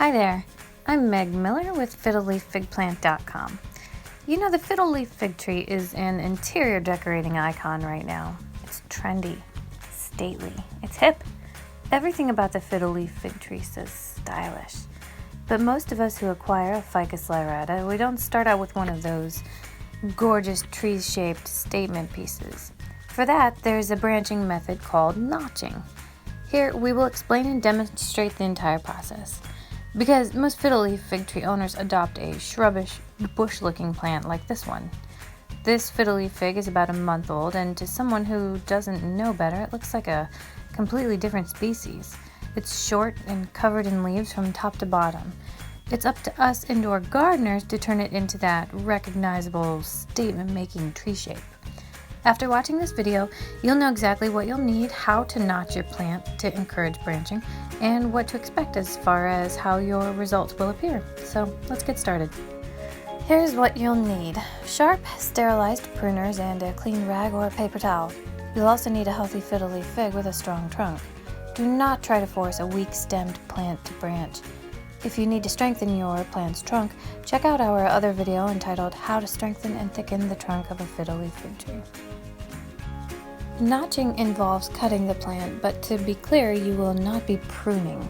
Hi there, I'm Meg Miller with FiddleLeafFigPlant.com. You know, the Fiddle Leaf Fig tree is an interior decorating icon right now. It's trendy, stately, it's hip. Everything about the Fiddle Leaf Fig tree says stylish. But most of us who acquire a Ficus lyrata, we don't start out with one of those gorgeous tree-shaped statement pieces. For that, there's a branching method called notching. Here, we will explain and demonstrate the entire process. Because most fiddle leaf fig tree owners adopt a shrubbish, bush-looking plant like this one. This fiddle leaf fig is about a month old, and to someone who doesn't know better, it looks like a completely different species. It's short and covered in leaves from top to bottom. It's up to us indoor gardeners to turn it into that recognizable, statement-making tree shape. After watching this video, you'll know exactly what you'll need, how to notch your plant to encourage branching, and what to expect as far as how your results will appear. So let's get started. Here's what you'll need: sharp, sterilized pruners and a clean rag or paper towel. You'll also need a healthy fiddle leaf fig with a strong trunk. Do not try to force a weak-stemmed plant to branch. If you need to strengthen your plant's trunk, check out our other video entitled How to Strengthen and Thicken the Trunk of a Fiddle Leaf Fig Tree. Notching involves cutting the plant, but to be clear, you will not be pruning.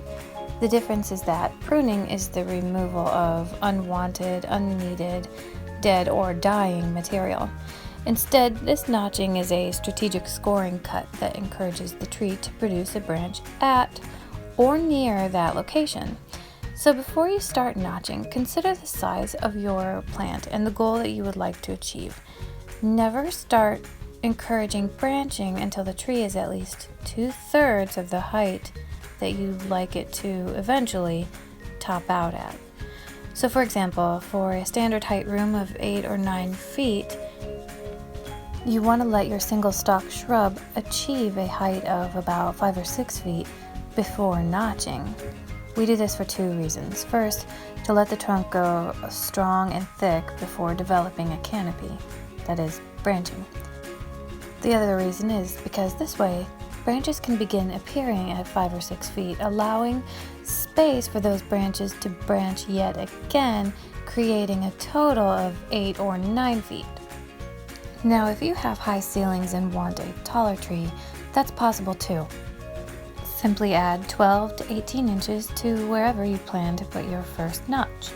The difference is that pruning is the removal of unwanted, unneeded, dead, or dying material. Instead, this notching is a strategic scoring cut that encourages the tree to produce a branch at or near that location. So before you start notching, consider the size of your plant and the goal that you would like to achieve. Never start encouraging branching until the tree is at least 2/3 of the height that you'd like it to eventually top out at. So for example, for a standard height room of 8 or 9 feet, you want to let your single stalk shrub achieve a height of about 5 or 6 feet before notching. We do this for two reasons. First, to let the trunk go strong and thick before developing a canopy, that is, branching. The other reason is because this way, branches can begin appearing at 5 or 6 feet, allowing space for those branches to branch yet again, creating a total of 8 or 9 feet. Now, if you have high ceilings and want a taller tree, that's possible too. Simply add 12 to 18 inches to wherever you plan to put your first notch.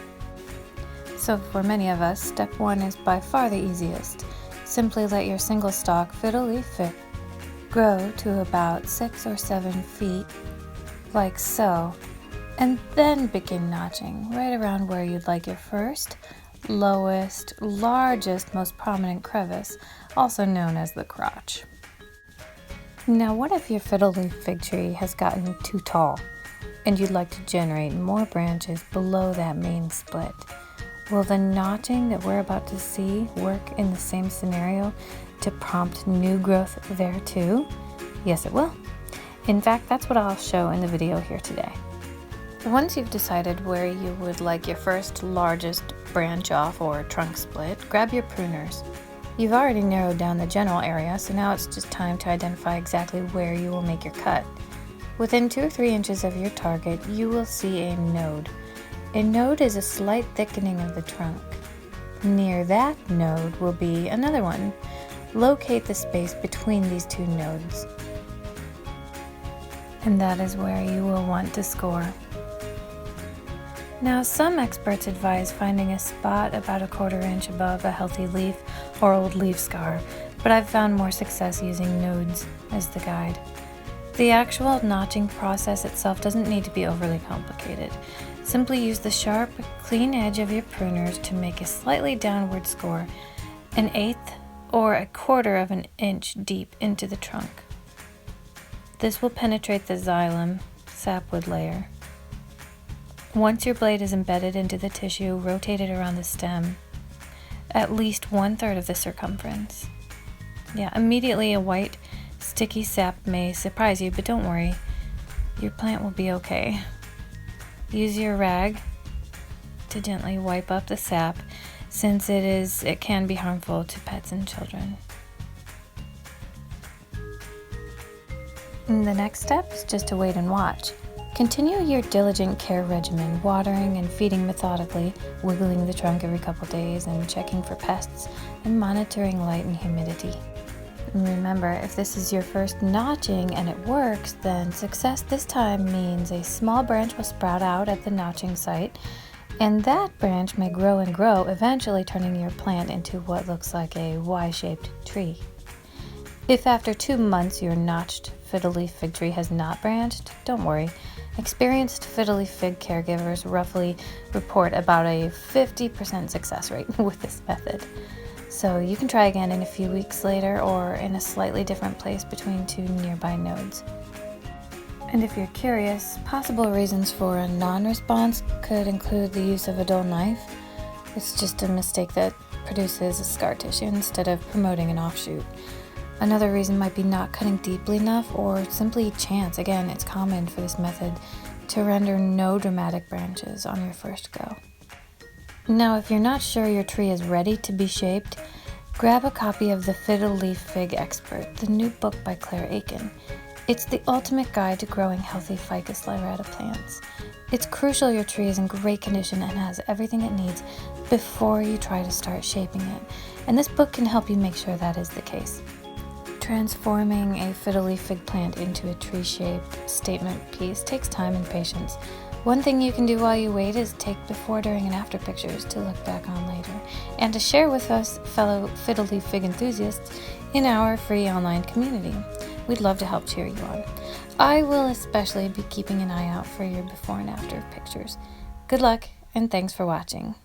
So for many of us, step 1 is by far the easiest. Simply let your single stalk fiddle leaf fig grow to about 6 or 7 feet, like so, and then begin notching right around where you'd like your first, lowest, largest, most prominent crevice, also known as the crotch. Now, what if your fiddle leaf fig tree has gotten too tall and you'd like to generate more branches below that main split? Will the notching that we're about to see work in the same scenario to prompt new growth there too? Yes, it will. In fact, that's what I'll show in the video here today. Once you've decided where you would like your first largest branch off or trunk split, grab your pruners. You've already narrowed down the general area, so now it's just time to identify exactly where you will make your cut. Within 2 or 3 inches of your target, you will see a node. A node is a slight thickening of the trunk. Near that node will be another one. Locate the space between these two nodes. And that is where you will want to score. Now, some experts advise finding a spot about a 1/4 inch above a healthy leaf or old leaf scar, but I've found more success using nodes as the guide. The actual notching process itself doesn't need to be overly complicated. Simply use the sharp, clean edge of your pruners to make a slightly downward score, 1/8 or 1/4 of an inch deep into the trunk. This will penetrate the xylem, sapwood layer. Once your blade is embedded into the tissue, rotate it around the stem, at least 1/3 of the circumference. Immediately a white, sticky sap may surprise you, but don't worry, your plant will be okay. Use your rag to gently wipe up the sap, since it can be harmful to pets and children. And the next step is just to wait and watch. Continue your diligent care regimen, watering and feeding methodically, wiggling the trunk every couple days, and checking for pests, and monitoring light and humidity. And remember, if this is your first notching and it works, then success this time means a small branch will sprout out at the notching site, and that branch may grow and grow, eventually turning your plant into what looks like a Y-shaped tree. If after 2 months your notched Fiddle Leaf Fig tree has not branched, don't worry. Experienced Fiddle Leaf Fig caregivers roughly report about a 50% success rate with this method. So you can try again in a few weeks later or in a slightly different place between 2 nearby nodes. And if you're curious, possible reasons for a non-response could include the use of a dull knife. It's just a mistake that produces a scar tissue instead of promoting an offshoot. Another reason might be not cutting deeply enough or simply chance. Again, it's common for this method to render no dramatic branches on your first go. Now, if you're not sure your tree is ready to be shaped, grab a copy of the Fiddle Leaf Fig Expert, the new book by Claire Aiken. It's the ultimate guide to growing healthy Ficus lyrata plants. It's crucial your tree is in great condition and has everything it needs before you try to start shaping it, and this book can help you make sure that is the case. Transforming a Fiddle Leaf Fig plant into a tree-shaped statement piece takes time and patience. One thing you can do while you wait is take before, during, and after pictures to look back on later, and to share with us fellow Fiddle Leaf Fig enthusiasts in our free online community. We'd love to help cheer you on. I will especially be keeping an eye out for your before and after pictures. Good luck, and thanks for watching.